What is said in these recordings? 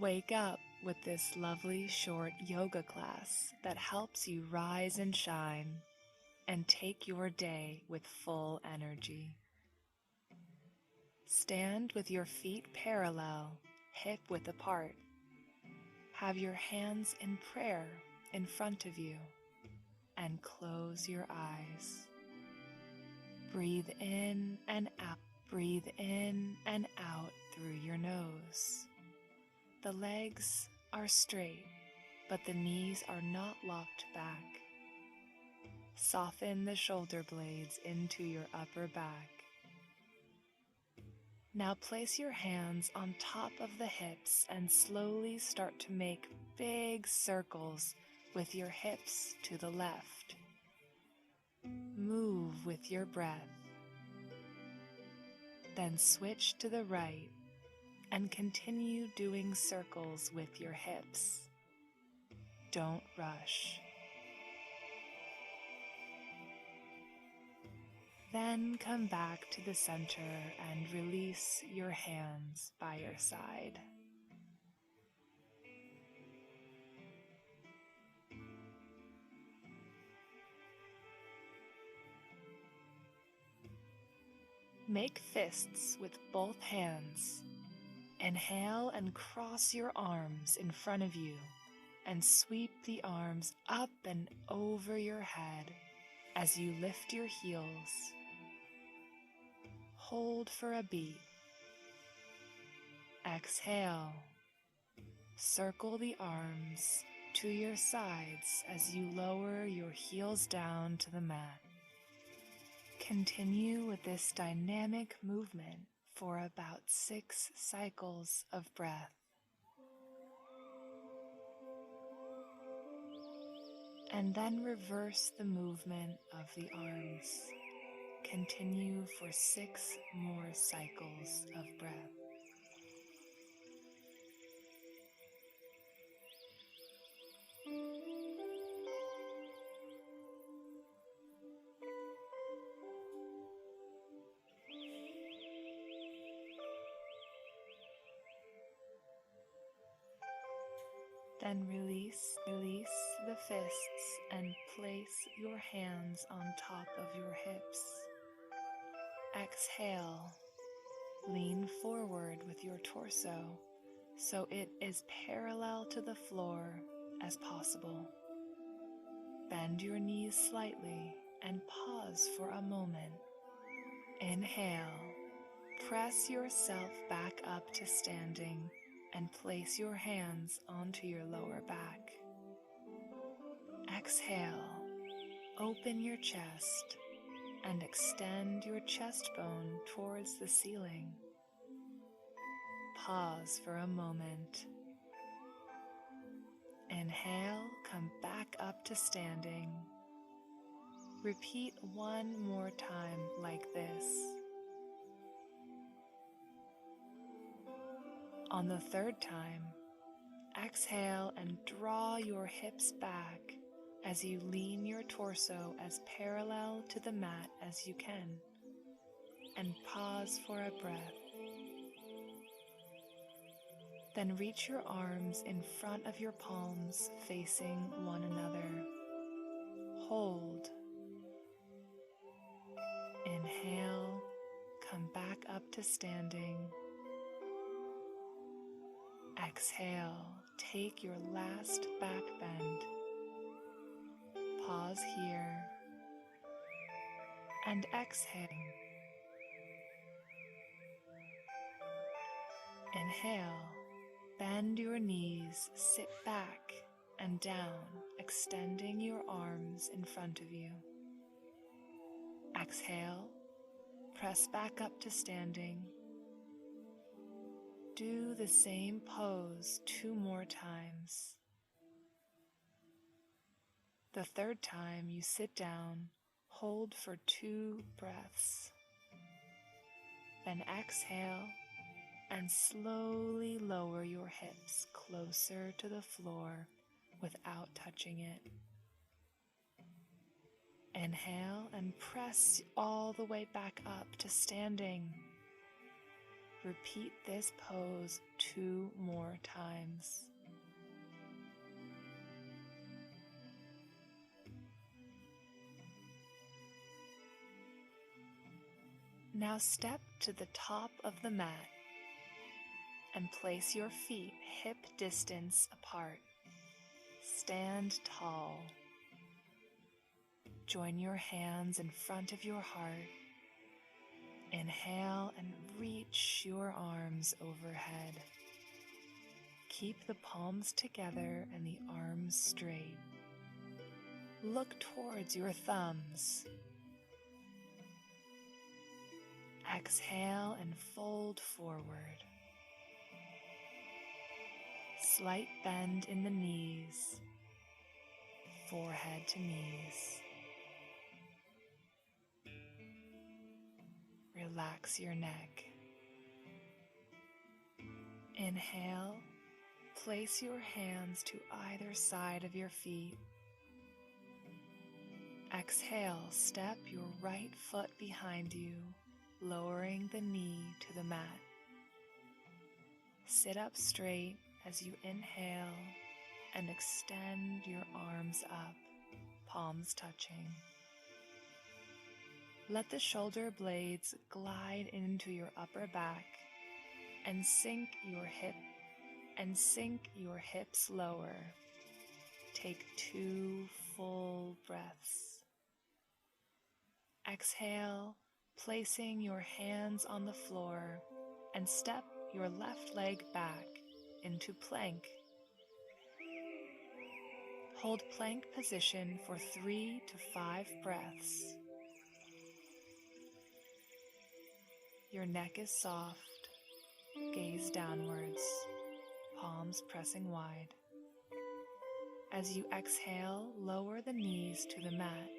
Wake up with this lovely short yoga class that helps you rise and shine and take your day with full energy. Stand with your feet parallel, hip width apart. Have your hands in prayer in front of you and close your eyes. Breathe in and out. Breathe in and out through your nose. The legs are straight, but the knees are not locked back. Soften the shoulder blades into your upper back. Now place your hands on top of the hips and slowly start to make big circles with your hips to the left. Move with your breath. Then switch to the right and continue doing circles with your hips. Don't rush. Then come back to the center and release your hands by your side. Make fists with both hands. Inhale and cross your arms in front of you and sweep the arms up and over your head as you lift your heels. Hold for a beat. Exhale. Circle the arms to your sides as you lower your heels down to the mat. Continue with this dynamic movement for about 6 cycles of breath. And then reverse the movement of the arms. Continue for 6 more cycles of breath. Then release the fists and place your hands on top of your hips. Exhale. Lean forward with your torso so it is parallel to the floor as possible. Bend your knees slightly and pause for a moment. Inhale. Press yourself back up to standing and place your hands onto your lower back. Exhale. Open your chest and extend your chest bone towards the ceiling. Pause for a moment. Inhale, come back up to standing. Repeat one more time like this. On the third time, exhale and draw your hips back as you lean your torso as parallel to the mat as you can, and pause for a breath. Then reach your arms in front of your palms facing one another. Hold. Inhale, come back up to standing. Exhale, take your last back bend. Pause here and exhale. Inhale, bend your knees, sit back and down, extending your arms in front of you. Exhale, press back up to standing. Do the same pose 2 more times. The third time you sit down, hold for 2 breaths. Then exhale and slowly lower your hips closer to the floor without touching it. Inhale and press all the way back up to standing. Repeat this pose 2 more times. Now step to the top of the mat and place your feet hip distance apart. Stand tall. Join your hands in front of your heart. Inhale and reach your arms overhead. Keep the palms together and the arms straight. Look towards your thumbs. Exhale and fold forward. Slight bend in the knees, forehead to knees. Relax your neck. Inhale, place your hands to either side of your feet. Exhale, step your right foot behind you, lowering the knee to the mat. Sit up straight as you inhale and extend your arms up, palms touching. Let the shoulder blades glide into your upper back and sink your hips lower. Take 2 full breaths. Exhale, placing your hands on the floor, and step your left leg back into plank. Hold plank position for 3 to 5 breaths. Your neck is soft, gaze downwards, palms pressing wide. As you exhale, lower the knees to the mat.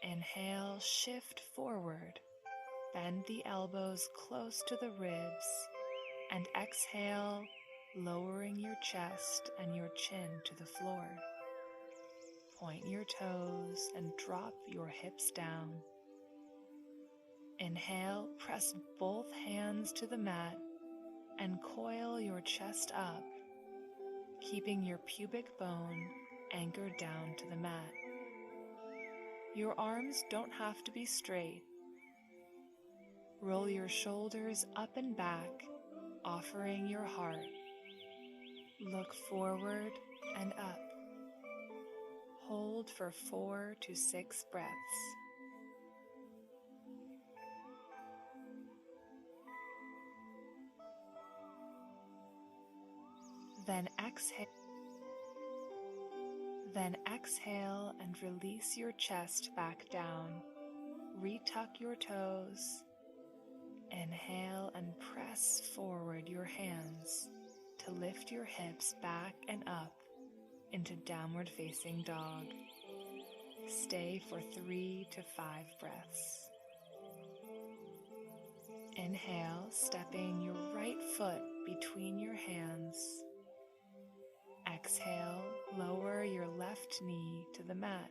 Inhale, shift forward, bend the elbows close to the ribs, and exhale, lowering your chest and your chin to the floor. Point your toes and drop your hips down. Inhale, press both hands to the mat and coil your chest up, keeping your pubic bone anchored down to the mat. Your arms don't have to be straight. Roll your shoulders up and back, offering your heart. Look forward and up. Hold for 4 to 6 breaths. Then exhale and release your chest back down. Retuck your toes. Inhale and press forward your hands to lift your hips back and up into downward facing dog. Stay for 3 to 5 breaths. Inhale, stepping your right foot between your hands. Exhale, lower your left knee to the mat.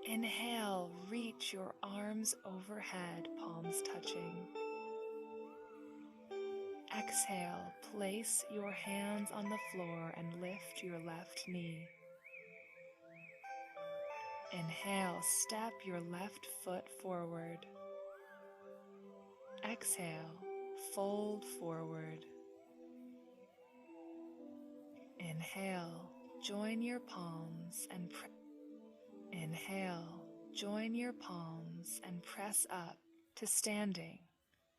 Inhale, reach your arms overhead, palms touching. Exhale, place your hands on the floor and lift your left knee. Inhale, step your left foot forward. Exhale, fold forward. Inhale, join your palms and press up to standing,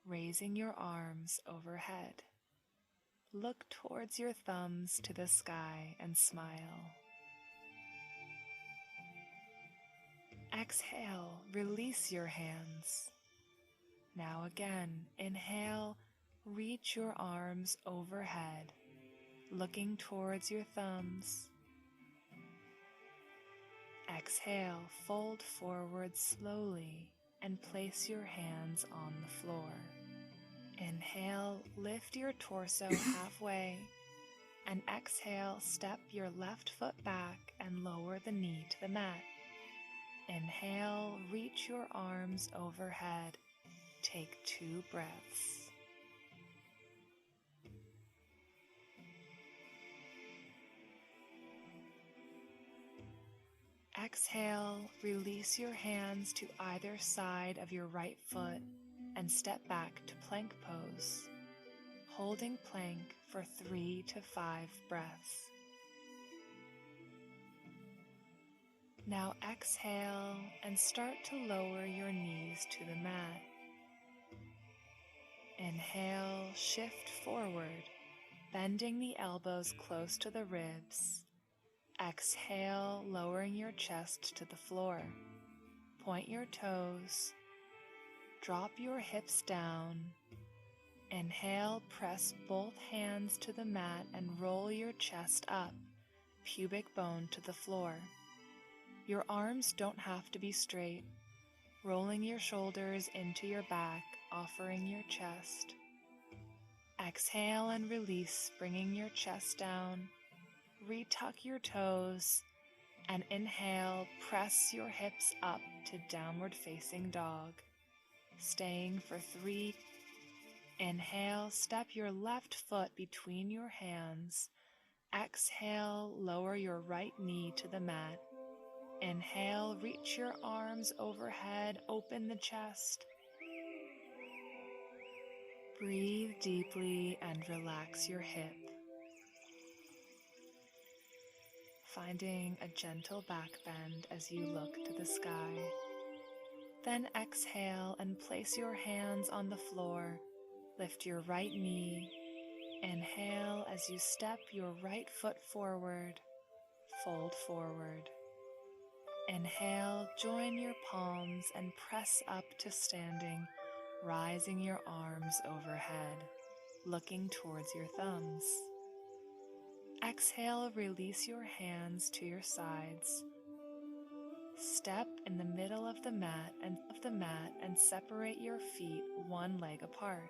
raising your arms overhead. Look towards your thumbs to the sky and smile. Exhale, release your hands. Now again, inhale, reach your arms overhead, looking towards your thumbs. Exhale, fold forward slowly and place your hands on the floor. Inhale, lift your torso halfway, and exhale, step your left foot back and lower the knee to the mat. Inhale, reach your arms overhead. take 2 breaths. Exhale, release your hands to either side of your right foot and step back to plank pose, holding plank for 3 to 5 breaths. Now exhale and start to lower your knees to the mat. Inhale, shift forward, bending the elbows close to the ribs. Exhale, lowering your chest to the floor. Point your toes. Drop your hips down. Inhale, press both hands to the mat and roll your chest up, pubic bone to the floor. Your arms don't have to be straight, rolling your shoulders into your back, offering your chest. Exhale and release, bringing your chest down. Retuck your toes, and inhale, press your hips up to downward facing dog. Staying for 3. Inhale, step your left foot between your hands. Exhale, lower your right knee to the mat. Inhale, reach your arms overhead, open the chest. Breathe deeply and relax your hip, finding a gentle back bend as you look to the sky. Then exhale and place your hands on the floor. Lift your right knee. Inhale as you step your right foot forward. Fold forward. Inhale, join your palms and press up to standing, rising your arms overhead, looking towards your thumbs. Exhale, release your hands to your sides. Step in the middle of the mat and separate your feet one leg apart.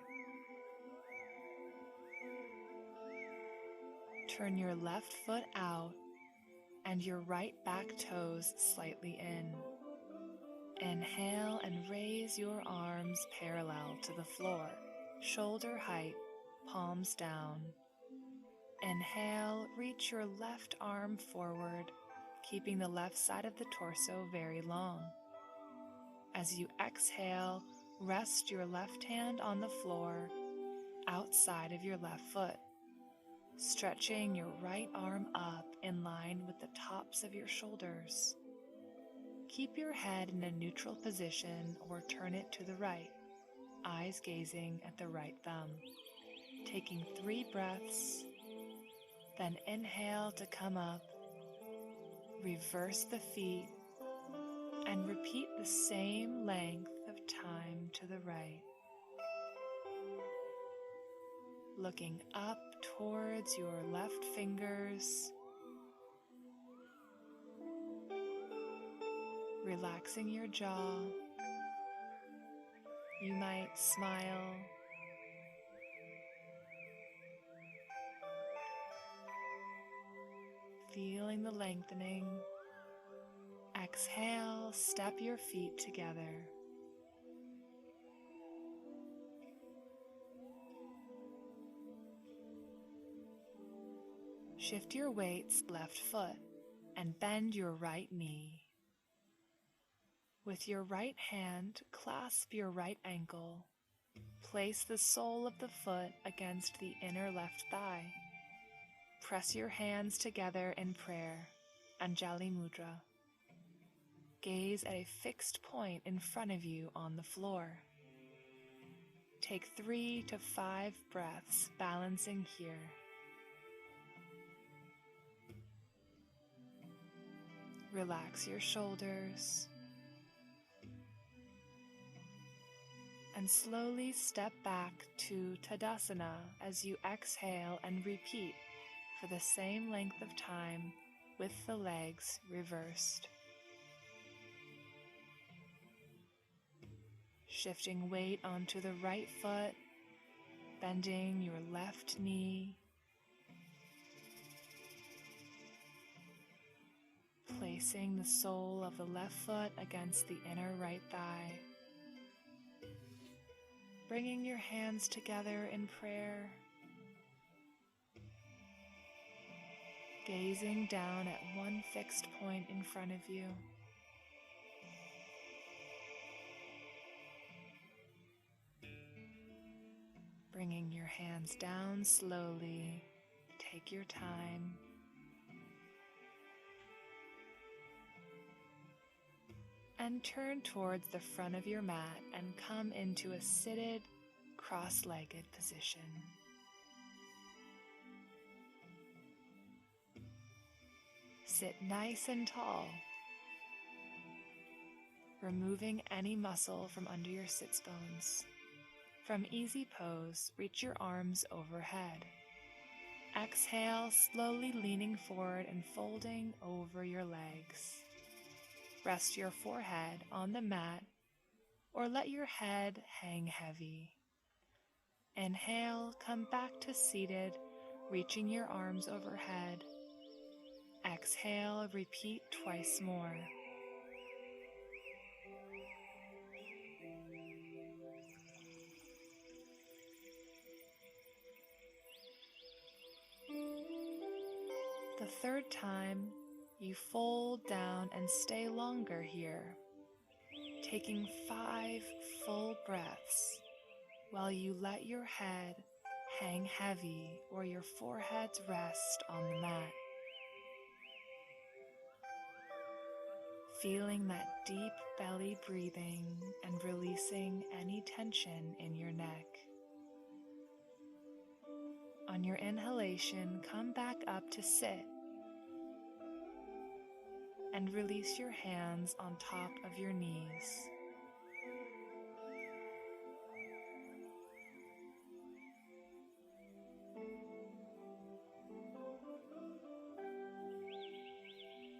Turn your left foot out and your right back toes slightly in. Inhale and raise your arms parallel to the floor, shoulder height, palms down. Inhale, reach your left arm forward, keeping the left side of the torso very long. As you exhale, rest your left hand on the floor, outside of your left foot, stretching your right arm up in line with the tops of your shoulders. Keep your head in a neutral position or turn it to the right, eyes gazing at the right thumb. Taking 3 breaths, then inhale to come up, reverse the feet, and repeat the same length of time to the right. Looking up towards your left fingers, relaxing your jaw. You might smile. Feeling the lengthening. Exhale, step your feet together. Shift your weights left foot and bend your right knee. With your right hand, clasp your right ankle. Place the sole of the foot against the inner left thigh. Press your hands together in prayer, Anjali Mudra. Gaze at a fixed point in front of you on the floor. Take 3 to 5 breaths, balancing here. Relax your shoulders. And slowly step back to Tadasana as you exhale and repeat for the same length of time with the legs reversed. Shifting weight onto the right foot, bending your left knee. Placing the sole of the left foot against the inner right thigh. bringing your hands together in prayer, gazing down at one fixed point in front of you. Bringing your hands down slowly, take your time. And turn towards the front of your mat and come into a seated, cross-legged position. Sit nice and tall, removing any muscle from under your sits bones. From easy pose, reach your arms overhead. Exhale, slowly leaning forward and folding over your legs. Rest your forehead on the mat or let your head hang heavy. Inhale, come back to seated, reaching your arms overhead. Exhale, repeat twice more. The third time, you fold down and stay longer here, taking 5 full breaths while you let your head hang heavy or your forehead's rest on the mat. Feeling that deep belly breathing and releasing any tension in your neck. On your inhalation, come back up to sit and release your hands on top of your knees.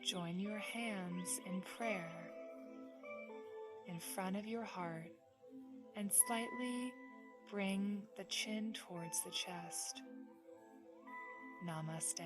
Join your hands in prayer in front of your heart and slightly bring the chin towards the chest. Namaste.